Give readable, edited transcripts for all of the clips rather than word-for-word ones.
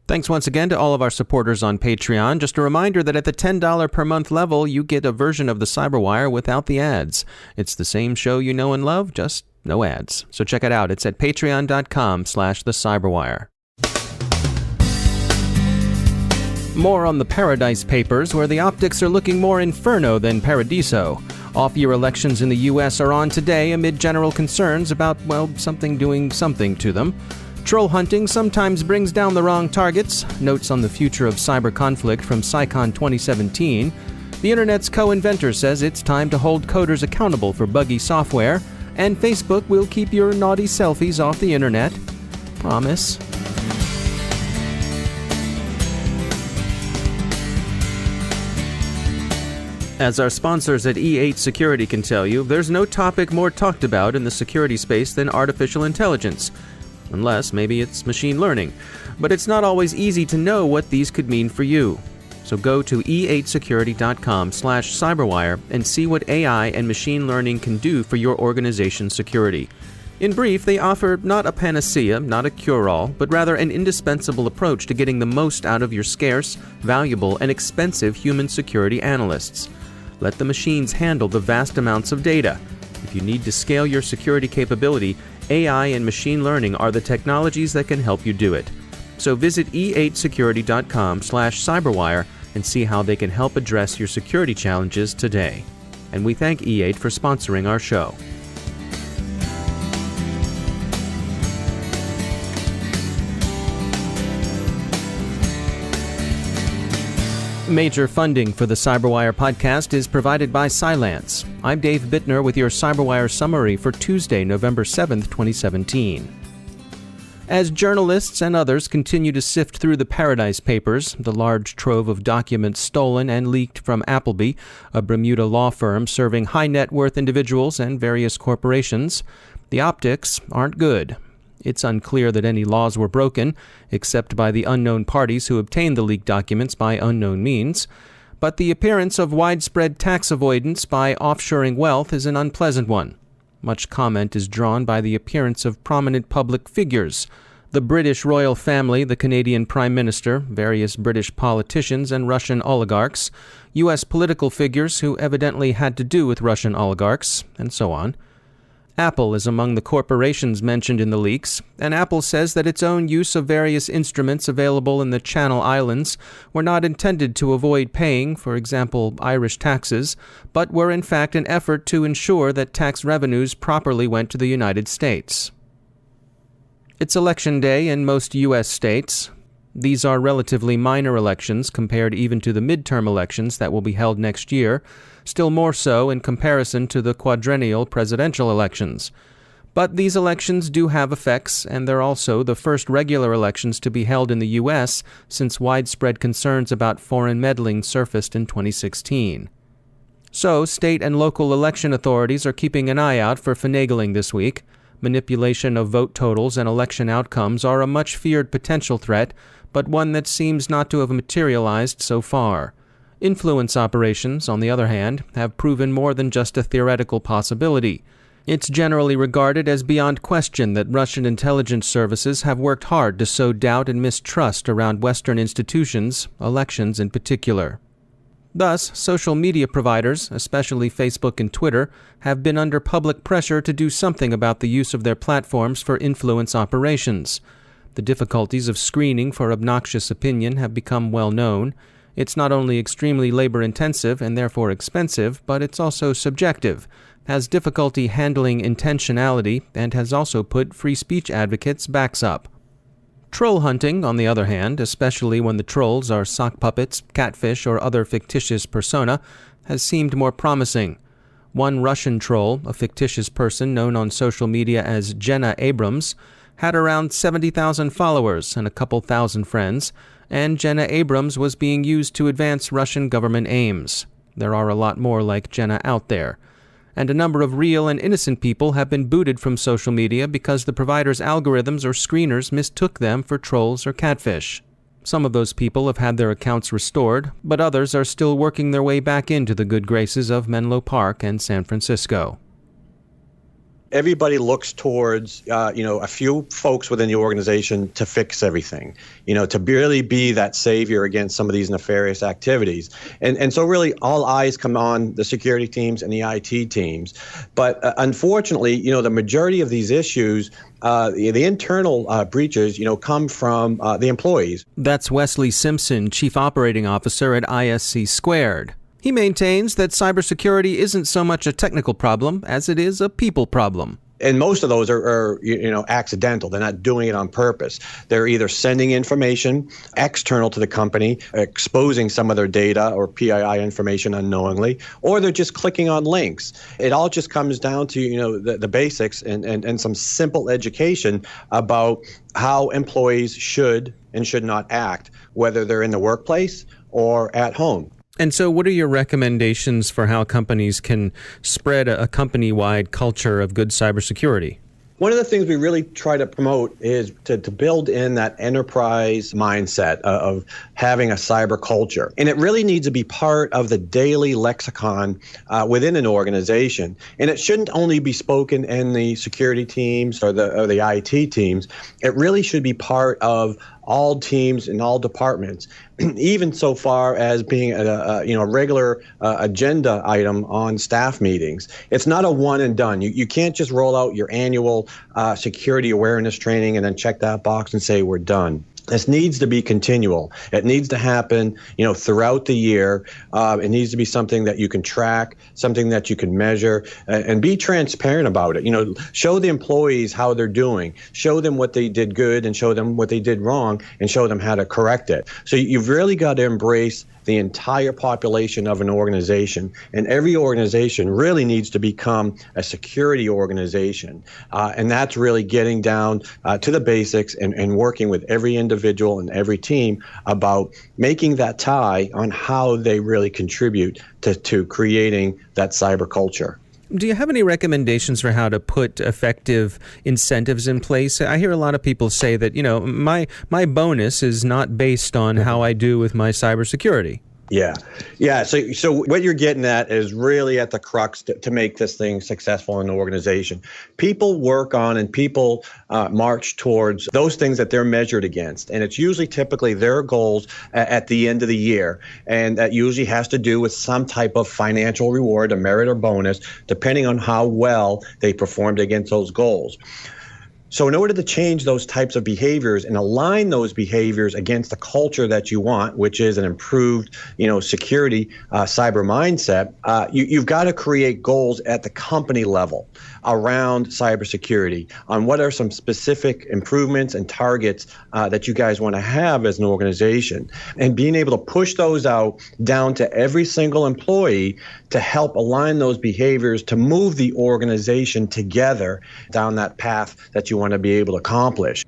Thanks once again to all of our supporters on Patreon. Just a reminder that at the $10 per month level, you get a version of the Cyberwire without the ads. It's the same show you know and love, just no ads. So check it out. It's at patreon.com/thecyberwire. More on the Paradise Papers, where the optics are looking more inferno than paradiso. Off-year elections in the U.S. are on today amid general concerns about, something doing something to them. Troll hunting sometimes brings down the wrong targets. Notes on the future of cyber conflict from PsyCon 2017. The Internet's co-inventor says it's time to hold coders accountable for buggy software. And Facebook will keep your naughty selfies off the Internet. Promise. As our sponsors at E8 Security can tell you, there's no topic more talked about in the security space than artificial intelligence. Unless maybe it's machine learning. But it's not always easy to know what these could mean for you. So go to e8security.com/cyberwire and see what AI and machine learning can do for your organization's security. In brief, they offer not a panacea, not a cure-all, but rather an indispensable approach to getting the most out of your scarce, valuable, and expensive human security analysts. Let the machines handle the vast amounts of data. If you need to scale your security capability, AI and machine learning are the technologies that can help you do it. So visit e8security.com/cyberwire and see how they can help address your security challenges today. And we thank E8 for sponsoring our show. Major funding for the Cyberwire podcast is provided by Cylance. I'm Dave Bittner with your Cyberwire summary for Tuesday, November 7th, 2017. As journalists and others continue to sift through the Paradise Papers, the large trove of documents stolen and leaked from Appleby, a Bermuda law firm serving high-net-worth individuals and various corporations, the optics aren't good. It's unclear that any laws were broken, except by the unknown parties who obtained the leaked documents by unknown means. But the appearance of widespread tax avoidance by offshoring wealth is an unpleasant one. Much comment is drawn by the appearance of prominent public figures: the British royal family, the Canadian Prime Minister, various British politicians and Russian oligarchs, U.S. political figures who evidently had to do with Russian oligarchs, and so on. Apple is among the corporations mentioned in the leaks, and Apple says that its own use of various instruments available in the Channel Islands were not intended to avoid paying, for example, Irish taxes, but were in fact an effort to ensure that tax revenues properly went to the United States. It's election day in most U.S. states. These are relatively minor elections compared even to the midterm elections that will be held next year, still more so in comparison to the quadrennial presidential elections. But these elections do have effects, and they're also the first regular elections to be held in the U.S. since widespread concerns about foreign meddling surfaced in 2016. So, state and local election authorities are keeping an eye out for finagling this week. Manipulation of vote totals and election outcomes are a much-feared potential threat, but one that seems not to have materialized so far. Influence operations, on the other hand, have proven more than just a theoretical possibility. It's generally regarded as beyond question that Russian intelligence services have worked hard to sow doubt and mistrust around Western institutions, elections in particular. Thus, social media providers, especially Facebook and Twitter, have been under public pressure to do something about the use of their platforms for influence operations. The difficulties of screening for obnoxious opinion have become well known. It's not only extremely labor-intensive and therefore expensive, but it's also subjective, has difficulty handling intentionality, and has also put free speech advocates' backs up. Troll hunting, on the other hand, especially when the trolls are sock puppets, catfish, or other fictitious persona, has seemed more promising. One Russian troll, a fictitious person known on social media as Jenna Abrams, had around 70,000 followers and a couple thousand friends, and Jenna Abrams was being used to advance Russian government aims. There are a lot more like Jenna out there. And a number of real and innocent people have been booted from social media because the provider's algorithms or screeners mistook them for trolls or catfish. Some of those people have had their accounts restored, but others are still working their way back into the good graces of Menlo Park and San Francisco. Everybody looks towards, a few folks within the organization to fix everything, to really be that savior against some of these nefarious activities. And so really all eyes come on the security teams and the IT teams. But unfortunately, the majority of these issues, the internal breaches, come from the employees. That's Wesley Simpson, Chief Operating Officer at ISC Squared. He maintains that cybersecurity isn't so much a technical problem as it is a people problem. And most of those are accidental. They're not doing it on purpose. They're either sending information external to the company, exposing some of their data or PII information unknowingly, or they're just clicking on links. It all just comes down to, the basics and some simple education about how employees should and should not act, whether they're in the workplace or at home. And so what are your recommendations for how companies can spread a company-wide culture of good cybersecurity? One of the things we really try to promote is to build in that enterprise mindset of having a cyber culture. And it really needs to be part of the daily lexicon within an organization. And it shouldn't only be spoken in the security teams or the IT teams. It really should be part of all teams in all departments, even so far as being a regular agenda item on staff meetings. It's not a one and done. You can't just roll out your annual security awareness training and then check that box and say we're done. This needs to be continual. It needs to happen, throughout the year. It needs to be something that you can track, something that you can measure, and be transparent about it. Show the employees how they're doing, show them what they did good and show them what they did wrong and show them how to correct it. So you've really got to embrace the entire population of an organization, and every organization really needs to become a security organization. And that's really getting down to the basics and working with every individual and every team about making that tie on how they really contribute to creating that cyber culture. Do you have any recommendations for how to put effective incentives in place? I hear a lot of people say that, my bonus is not based on how I do with my cybersecurity. Yeah. So what you're getting at is really at the crux to make this thing successful in an organization. People work on and people march towards those things that they're measured against. And it's usually typically their goals at the end of the year. And that usually has to do with some type of financial reward, a merit or bonus, depending on how well they performed against those goals. So in order to change those types of behaviors and align those behaviors against the culture that you want, which is an improved, security cyber mindset, you've got to create goals at the company level around cybersecurity on what are some specific improvements and targets that you guys want to have as an organization, and being able to push those out down to every single employee to help align those behaviors to move the organization together down that path that you want to be able to accomplish.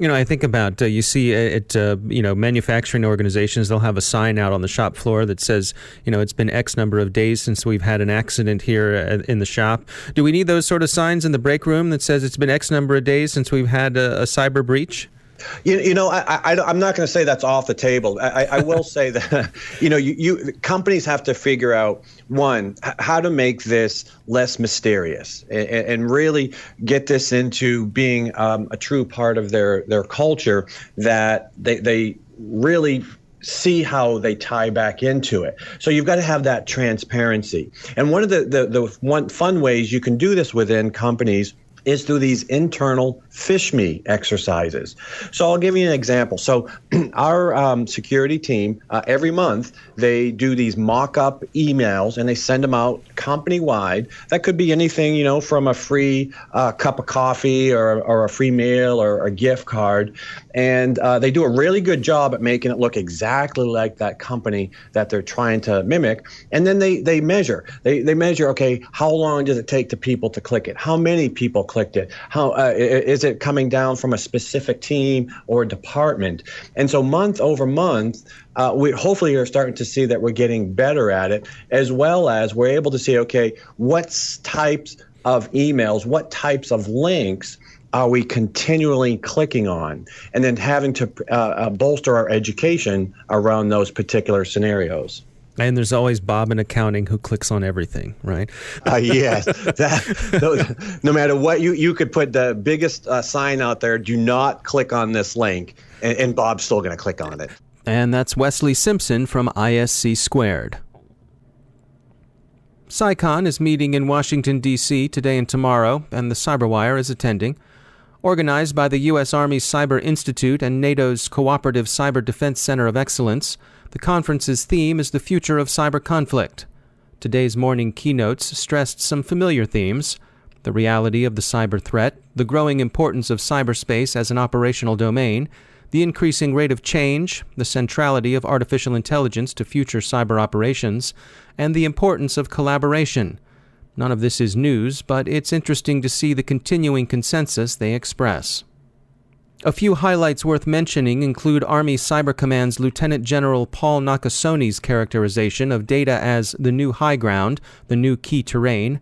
I think about, you see at, manufacturing organizations, they'll have a sign out on the shop floor that says, it's been X number of days since we've had an accident here in the shop. Do we need those sort of signs in the break room that says it's been X number of days since we've had a cyber breach? I'm not going to say that's off the table. I will say that, companies have to figure out, one, how to make this less mysterious and really get this into being a true part of their culture, that they really see how they tie back into it. So you've got to have that transparency. And one of the fun ways you can do this within companies is through these internal fish me exercises. So I'll give you an example. So our security team, every month, they do these mock-up emails and they send them out company-wide. That could be anything, from a free cup of coffee or a free meal or a gift card. And they do a really good job at making it look exactly like that company that they're trying to mimic. And then they measure. They measure, okay, how long does it take to people to click it? How many people clicked it? How is it coming down from a specific team or department? And so month over month, we hopefully are starting to see that we're getting better at it, as well as we're able to see, okay, what types of emails, what types of links are we continually clicking on, and then having to bolster our education around those particular scenarios. And there's always Bob in accounting who clicks on everything, right? Yes. No matter what, you could put the biggest sign out there, do not click on this link, and Bob's still going to click on it. And that's Wesley Simpson from ISC Squared. CyCon is meeting in Washington, D.C. today and tomorrow, and the CyberWire is attending. Organized by the U.S. Army's Cyber Institute and NATO's Cooperative Cyber Defense Center of Excellence, the conference's theme is the future of cyber conflict. Today's morning keynotes stressed some familiar themes: the reality of the cyber threat, the growing importance of cyberspace as an operational domain, the increasing rate of change, the centrality of artificial intelligence to future cyber operations, and the importance of collaboration. None of this is news, but it's interesting to see the continuing consensus they express. A few highlights worth mentioning include Army Cyber Command's Lieutenant General Paul Nakasoni's characterization of data as the new high ground, the new key terrain.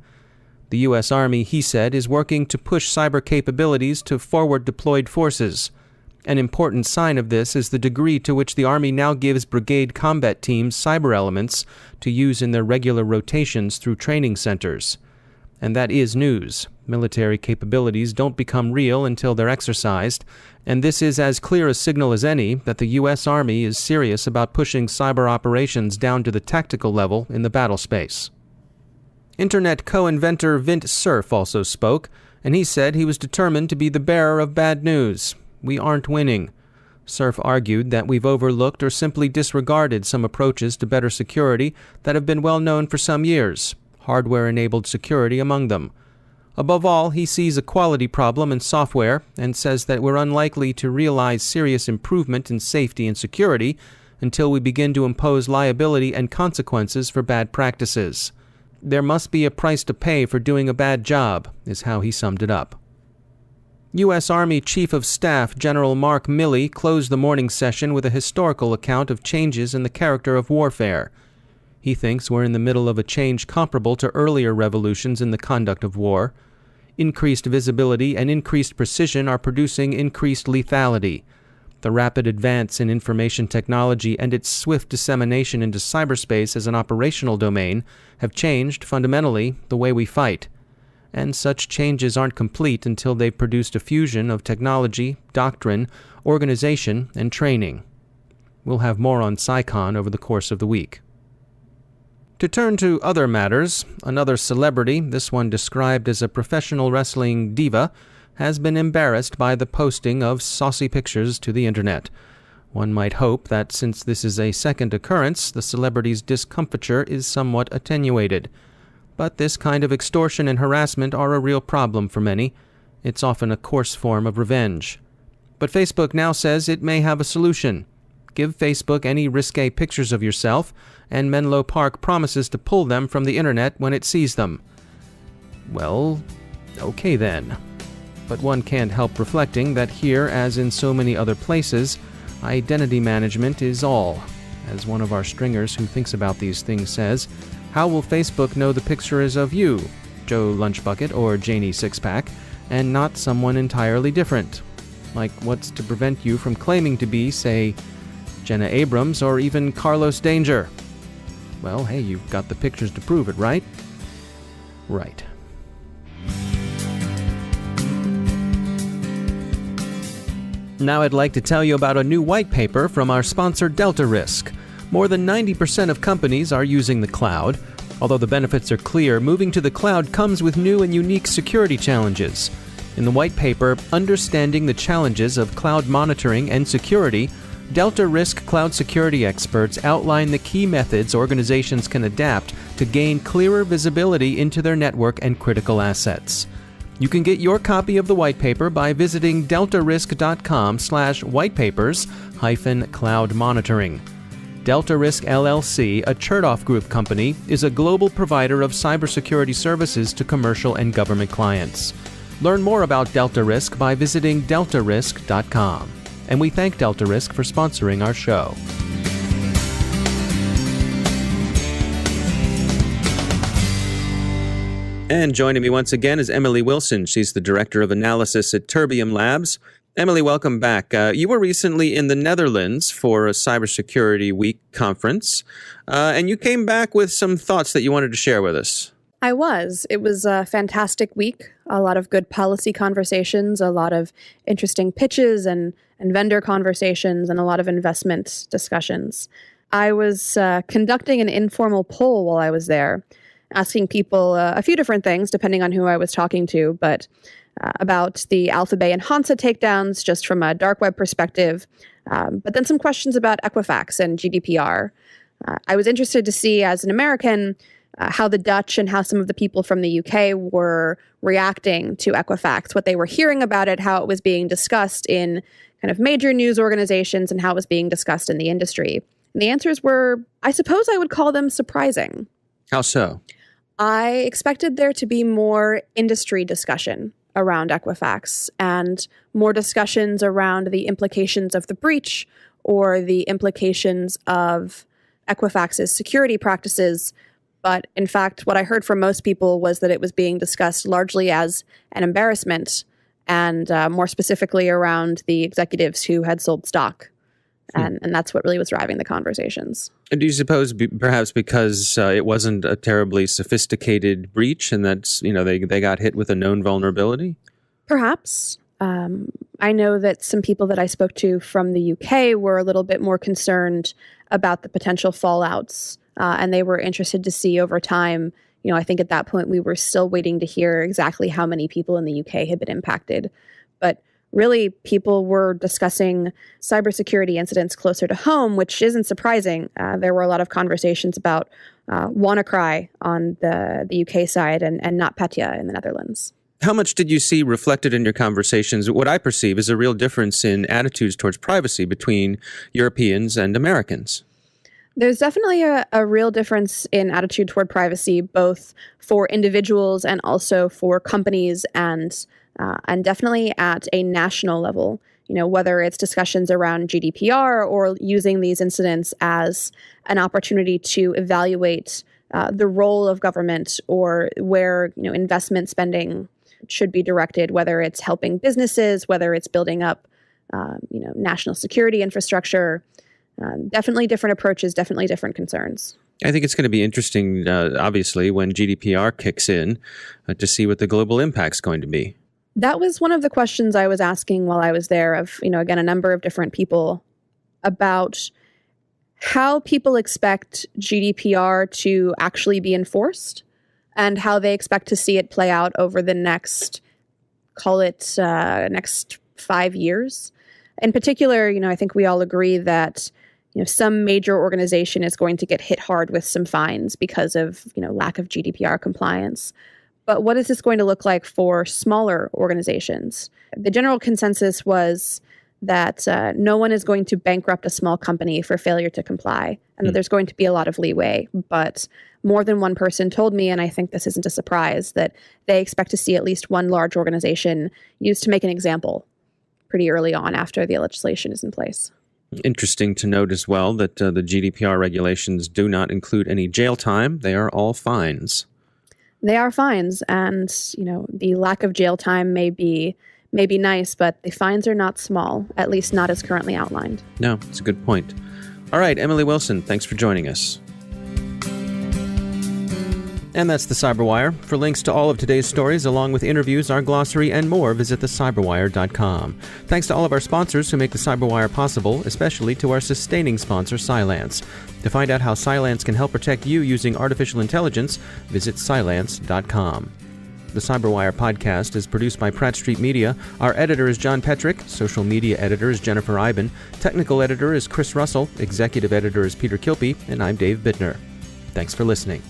The U.S. Army, he said, is working to push cyber capabilities to forward-deployed forces. An important sign of this is the degree to which the Army now gives brigade combat teams cyber elements to use in their regular rotations through training centers. And that is news. Military capabilities don't become real until they're exercised, and this is as clear a signal as any that the U.S. Army is serious about pushing cyber operations down to the tactical level in the battle space. Internet co-inventor Vint Cerf also spoke, and he said he was determined to be the bearer of bad news. We aren't winning. Cerf argued that we've overlooked or simply disregarded some approaches to better security that have been well known for some years, hardware-enabled security among them. Above all, he sees a quality problem in software and says that we're unlikely to realize serious improvement in safety and security until we begin to impose liability and consequences for bad practices. There must be a price to pay for doing a bad job, is how he summed it up. U.S. Army Chief of Staff General Mark Milley closed the morning session with a historical account of changes in the character of warfare. He thinks we're in the middle of a change comparable to earlier revolutions in the conduct of war. Increased visibility and increased precision are producing increased lethality. The rapid advance in information technology and its swift dissemination into cyberspace as an operational domain have changed, fundamentally, the way we fight. And such changes aren't complete until they've produced a fusion of technology, doctrine, organization, and training. We'll have more on CyCon over the course of the week. To turn to other matters, another celebrity, this one described as a professional wrestling diva, has been embarrassed by the posting of saucy pictures to the internet. One might hope that since this is a second occurrence, the celebrity's discomfiture is somewhat attenuated. But this kind of extortion and harassment are a real problem for many. It's often a coarse form of revenge. But Facebook now says it may have a solution. Give Facebook any risque pictures of yourself, and Menlo Park promises to pull them from the internet when it sees them. Well, okay then. But one can't help reflecting that here, as in so many other places, identity management is all. As one of our stringers who thinks about these things says, how will Facebook know the picture is of you, Joe Lunchbucket or Janie Sixpack, and not someone entirely different? Like, what's to prevent you from claiming to be, say, Jenna Abrams or even Carlos Danger? Well, hey, you've got the pictures to prove it, right? Right. Now I'd like to tell you about a new white paper from our sponsor DeltaRisk. More than 90% of companies are using the cloud. Although the benefits are clear, moving to the cloud comes with new and unique security challenges. In the white paper, Understanding the Challenges of Cloud Monitoring and Security, DeltaRisk cloud security experts outline the key methods organizations can adapt to gain clearer visibility into their network and critical assets. You can get your copy of the white paper by visiting deltarisk.com/whitepapers-cloud monitoring. DeltaRisk LLC, a Chertoff Group company, is a global provider of cybersecurity services to commercial and government clients. Learn more about DeltaRisk by visiting deltarisk.com. And we thank DeltaRisk for sponsoring our show. And joining me once again is Emily Wilson. She's the Director of Analysis at Terbium Labs. Emily, welcome back. You were recently in the Netherlands for a Cybersecurity Week conference, and you came back with some thoughts that you wanted to share with us. I was. It was a fantastic week. A lot of good policy conversations, a lot of interesting pitches and vendor conversations, and a lot of investment discussions. I was conducting an informal poll while I was there, asking people a few different things, depending on who I was talking to, but about the Alphabet and Hansa takedowns, just from a dark web perspective, but then some questions about Equifax and GDPR. I was interested to see, as an American, how the Dutch and how some of the people from the UK were reacting to Equifax, what they were hearing about it, how it was being discussed in kind of major news organizations, and how it was being discussed in the industry. And the answers were, I suppose I would call them surprising. How so? I expected there to be more industry discussion around Equifax and more discussions around the implications of the breach or the implications of Equifax's security practices. But in fact, what I heard from most people was that it was being discussed largely as an embarrassment, and more specifically around the executives who had sold stock. And that's what really was driving the conversations. Do you suppose perhaps because it wasn't a terribly sophisticated breach and that's, they got hit with a known vulnerability? Perhaps. I know that some people that I spoke to from the UK were a little bit more concerned about the potential fallouts, and they were interested to see over time. I think at that point we were still waiting to hear exactly how many people in the UK had been impacted. But really, people were discussing cybersecurity incidents closer to home, which isn't surprising. There were a lot of conversations about WannaCry on the UK side and NotPetya in the Netherlands. How much did you see reflected in your conversations what I perceive is a real difference in attitudes towards privacy between Europeans and Americans? There's definitely a real difference in attitude toward privacy, both for individuals and also for companies, and definitely at a national level. Whether it's discussions around GDPR or using these incidents as an opportunity to evaluate the role of government or where investment spending should be directed, whether it's helping businesses, whether it's building up national security infrastructure. Definitely different approaches, definitely different concerns. I think it's going to be interesting, obviously, when GDPR kicks in to see what the global impact's going to be. That was one of the questions I was asking while I was there of, again, a number of different people about how people expect GDPR to actually be enforced and how they expect to see it play out over the next 5 years. In particular, I think we all agree that some major organization is going to get hit hard with some fines because of lack of GDPR compliance. But what is this going to look like for smaller organizations? The general consensus was that no one is going to bankrupt a small company for failure to comply, and that there's going to be a lot of leeway. But more than one person told me, and I think this isn't a surprise, that they expect to see at least one large organization used to make an example pretty early on after the legislation is in place. Interesting to note as well that the GDPR regulations do not include any jail time. They are all fines. They are fines, and the lack of jail time may be nice, but the fines are not small, at least not as currently outlined. No, it's a good point. All right, Emily Wilson, thanks for joining us. And that's the Cyberwire. For links to all of today's stories, along with interviews, our glossary, and more, visit thecyberwire.com. Thanks to all of our sponsors who make the Cyberwire possible, especially to our sustaining sponsor, Cylance. To find out how Cylance can help protect you using artificial intelligence, visit Cylance.com. The Cyberwire podcast is produced by Pratt Street Media. Our editor is John Petrick. Social media editor is Jennifer Iben. Technical editor is Chris Russell. Executive editor is Peter Kilpe. And I'm Dave Bittner. Thanks for listening.